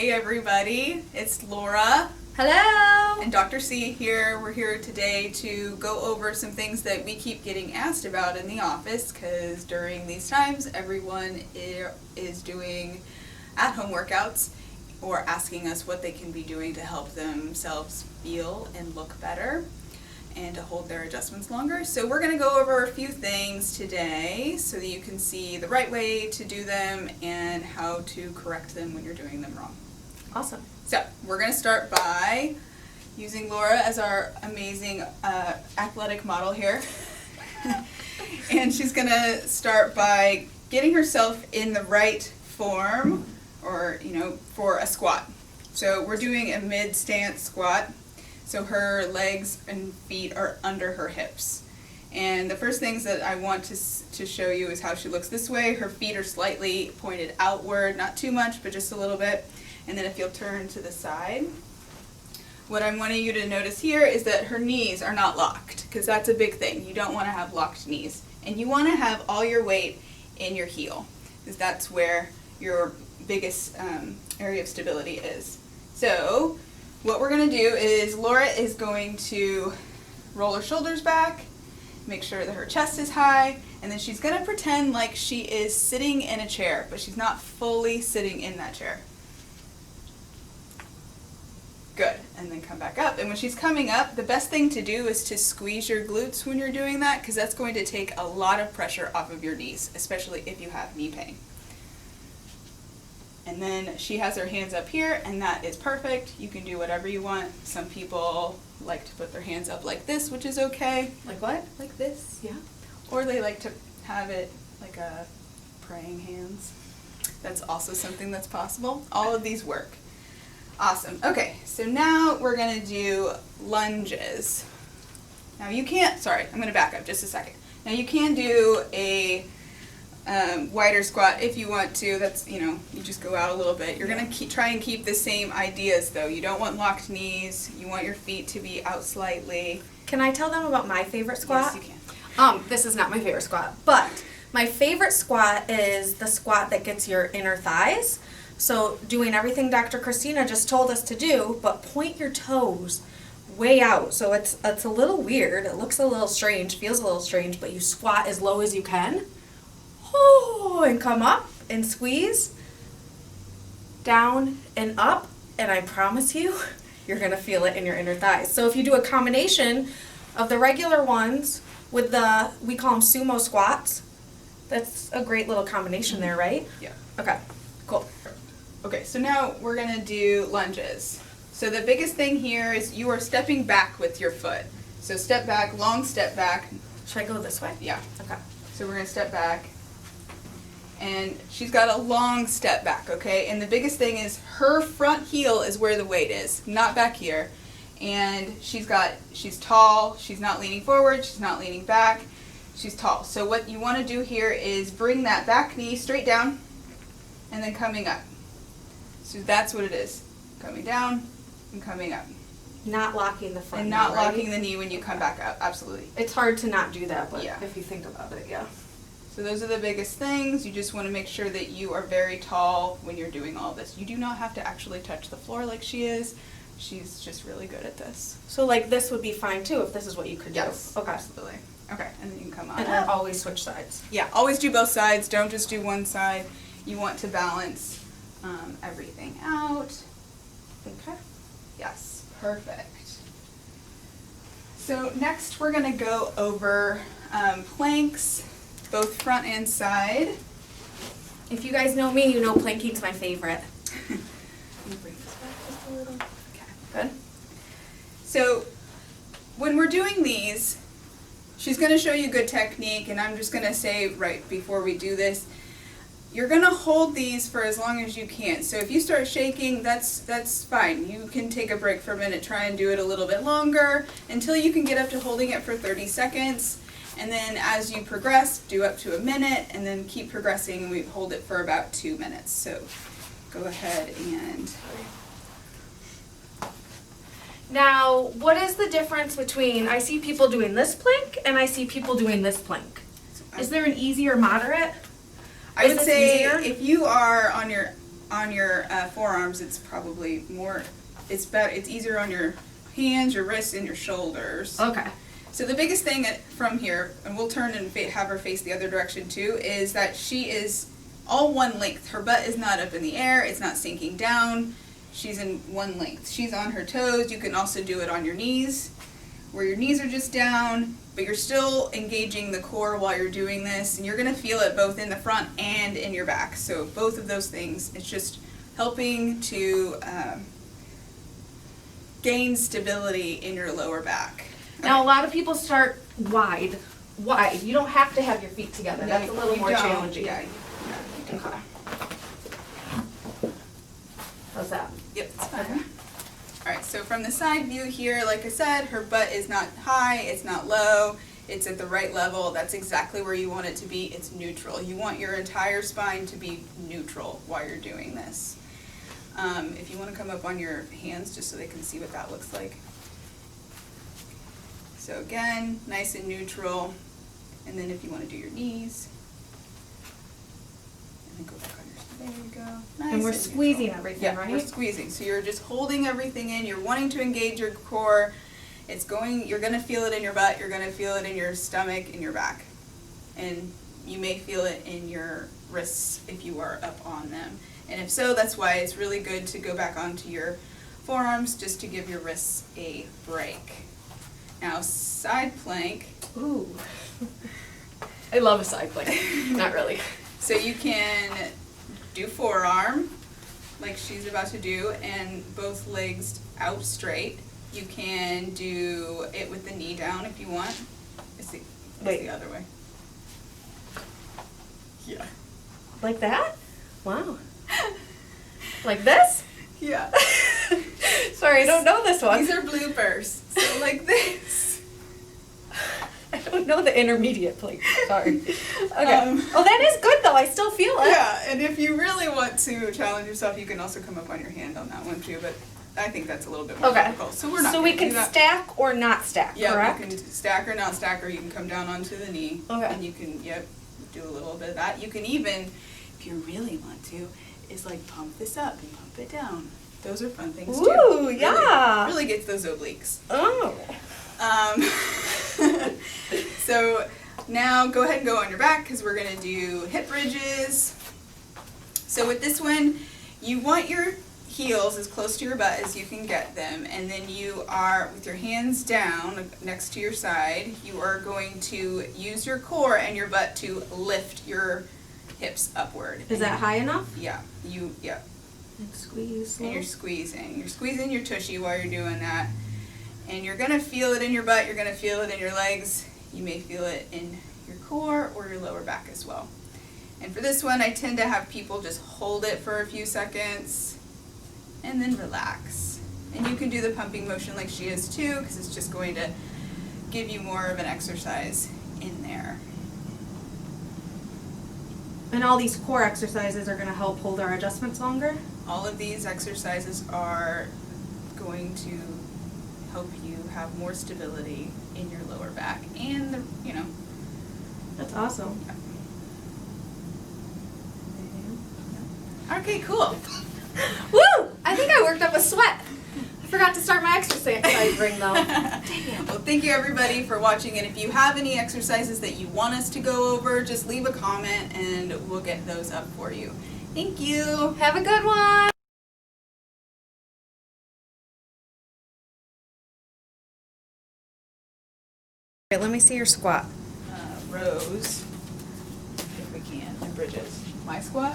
Hey everybody, it's Laura. Hello! And Dr. C here. We're here today to go over some things that we keep getting asked about in the office because during these times everyone is doing at-home workouts or asking us what they can be doing to help themselves feel and look better and to hold their adjustments longer. So we're going to go over a few things today so that you can see the right way to do them and how to correct them when you're doing them wrong. Awesome. So we're going to start by using Laura as our amazing athletic model here. And she's going to start by getting herself in the right form or, for a squat. So we're doing a mid-stance squat. So her legs and feet are under her hips. And the first things that I want to show you is how she looks this way. Her feet are slightly pointed outward, not too much, but just a little bit. And then if you'll turn to the side, what I'm wanting you to notice here is that her knees are not locked, because that's a big thing. You don't want to have locked knees. And you want to have all your weight in your heel, because that's where your biggest area of stability is. So what we're going to do is Laura is going to roll her shoulders back, make sure that her chest is high, and then she's going to pretend like she is sitting in a chair, but she's not fully sitting in that chair. Good. And then come back up. And when she's coming up, the best thing to do is to squeeze your glutes when you're doing that, because that's going to take a lot of pressure off of your knees, especially if you have knee pain. And then she has her hands up here, and that is perfect. You can do whatever you want. Some people like to put their hands up like this, which is okay. Like what? Like this. Yeah. Or they like to have it like a praying hands. That's also something that's possible. All of these work. Awesome. Okay, so now we're going to do lunges. Now you can't, sorry, I'm going to back up just a second. Now you can do a wider squat if you want to. That's, you just go out a little bit. You're going to try and keep the same ideas though. You don't want locked knees. You want your feet to be out slightly. Can I tell them about my favorite squat? Yes, you can. This is not my favorite squat, but my favorite squat is the squat that gets your inner thighs. So doing everything Dr. Christina just told us to do, but point your toes way out. So it's a little weird. It looks a little strange, feels a little strange, but you squat as low as you can. Oh, and come up and squeeze down and up, and I promise you, you're going to feel it in your inner thighs. So if you do a combination of the regular ones with we call them sumo squats, that's a great little combination there, right? Yeah. Okay, cool. Okay, so now we're going to do lunges. So the biggest thing here is you are stepping back with your foot. So step back, long step back. Should I go this way? Yeah. Okay. So we're going to step back. And she's got a long step back, okay? And the biggest thing is her front heel is where the weight is, not back here. And she's tall, she's not leaning forward, she's not leaning back, she's tall. So what you want to do here is bring that back knee straight down and then coming up. So that's what it is, coming down and coming up. Not locking the front and not knee, right? locking the knee when you come back up, absolutely. It's hard to not do that, but Yeah. if you think about it, yeah. So those are the biggest things. You just want to make sure that you are very tall when you're doing all this. You do not have to actually touch the floor like she is. She's just really good at this. So like this would be fine too if this is what you could Yes, do. Okay. absolutely. Okay, and then you can come on And up. then always switch sides. Yeah, always do both sides. Don't just do one side. You want to balance everything out. Okay. Yes, perfect. So next we're going to go over planks, both front and side. If you guys know me, you know planking's my favorite. Let me bring this back just a little. Okay, Good. So when we're doing these, she's going to show you good technique, and I'm just going to say right before we do this, you're going to hold these for as long as you can. So if you start shaking, that's fine. You can take a break for a minute, try and do it a little bit longer until you can get up to holding it for 30 seconds. And then as you progress, do up to a minute, and then keep progressing, and we hold it for about 2 minutes. So go ahead and... Now, what is the difference between, I see people doing this plank and I see people doing this plank. Is there an easy or moderate? I would this say easier? if you are on your on your forearms, it's probably more, it's better, it's easier on your hands, your wrists, and your shoulders. Okay. So the biggest thing from here, and we'll turn and have her face the other direction too, is that she is all one length. Her butt is not up in the air, it's not sinking down. She's in one length. She's on her toes. You can also do it on your knees, where your knees are just down, but you're still engaging the core while you're doing this, and you're gonna feel it both in the front and in your back. So both of those things, it's just helping to gain stability in your lower back. Now, a lot of people start wide. You don't have to have your feet together. No, That's a little you more don't. challenging. Yeah. Okay. How's that? Yep, it's fine. Alright, so from the side view here, like I said, her butt is not high, it's not low, it's at the right level. That's exactly where you want it to be. It's neutral. You want your entire spine to be neutral while you're doing this. If you want to come up on your hands just so they can see what that looks like. So again, nice and neutral. And then if you want to do your knees, and then go back on your, there you go. Nice And we're neutral. squeezing everything, Yeah, right? we're squeezing. So you're just holding everything in. You're wanting to engage your core. It's going, you're going to feel it in your butt. You're going to feel it in your stomach, in your back. And you may feel it in your wrists if you are up on them. And if so, that's why it's really good to go back onto your forearms just to give your wrists a break. Now, side plank. Ooh. I love a side plank. Not really. So you can do forearm, like she's about to do, and both legs out straight. You can do it with the knee down if you want. It's the other way. Yeah. Like that? Wow. Like this? Yeah. Sorry, I don't know this one. These are bloopers. So like this. I don't know the intermediate plank. Sorry. Okay. Um, Oh, that is good though. I still feel it. Yeah, and if you really want to challenge yourself, you can also come up on your hand on that one too, but I think that's a little bit more Okay. difficult. So we're not So we gonna can do that. stack or not stack, Yeah, correct? you can stack or not stack, or you can come down onto the knee. Okay. And you can, do a little bit of that. You can even, if you really want to, is like pump this up and pump it down. Those are fun things too. Ooh, Really- yeah. Really gets those obliques. Oh. So now go ahead and go on your back because we're going to do hip bridges. So with this one, you want your heels as close to your butt as you can get them, and then you are, with your hands down next to your side, you are going to use your core and your butt to lift your hips upward. Is that high enough? Yeah, And squeeze. and you're squeezing. You're squeezing your tushy while you're doing that. And you're going to feel it in your butt, you're going to feel it in your legs, you may feel it in your core or your lower back as well. And for this one, I tend to have people just hold it for a few seconds and then relax. And you can do the pumping motion like she is too, because it's just going to give you more of an exercise in there. And all these core exercises are going to help hold our adjustments longer? All of these exercises are going to help you have more stability in your lower back and the, That's awesome. Okay, cool. Woo! I think I worked up a sweat. I forgot to start my exercise ring though. Dang it. Well, thank you everybody for watching, and if you have any exercises that you want us to go over, just leave a comment and we'll get those up for you. Thank you. Have a good one. Let me see your squat. Rows, if we can, and bridges. My squat.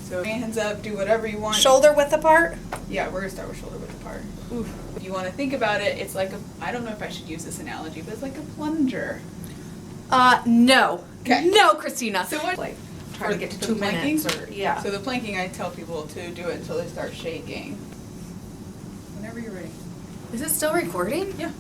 So hands up, do whatever you want. Shoulder width apart? Yeah, we're gonna start with shoulder width apart. Oof. If you want to think about it, it's like I don't know if I should use this analogy, but it's like a plunger. No. Okay. No, Christina. So what? Like, try to get to the 2 planking? minutes or, yeah. So the planking, I tell people to do it until they start shaking. Whenever you're ready. Is it still recording? Yeah.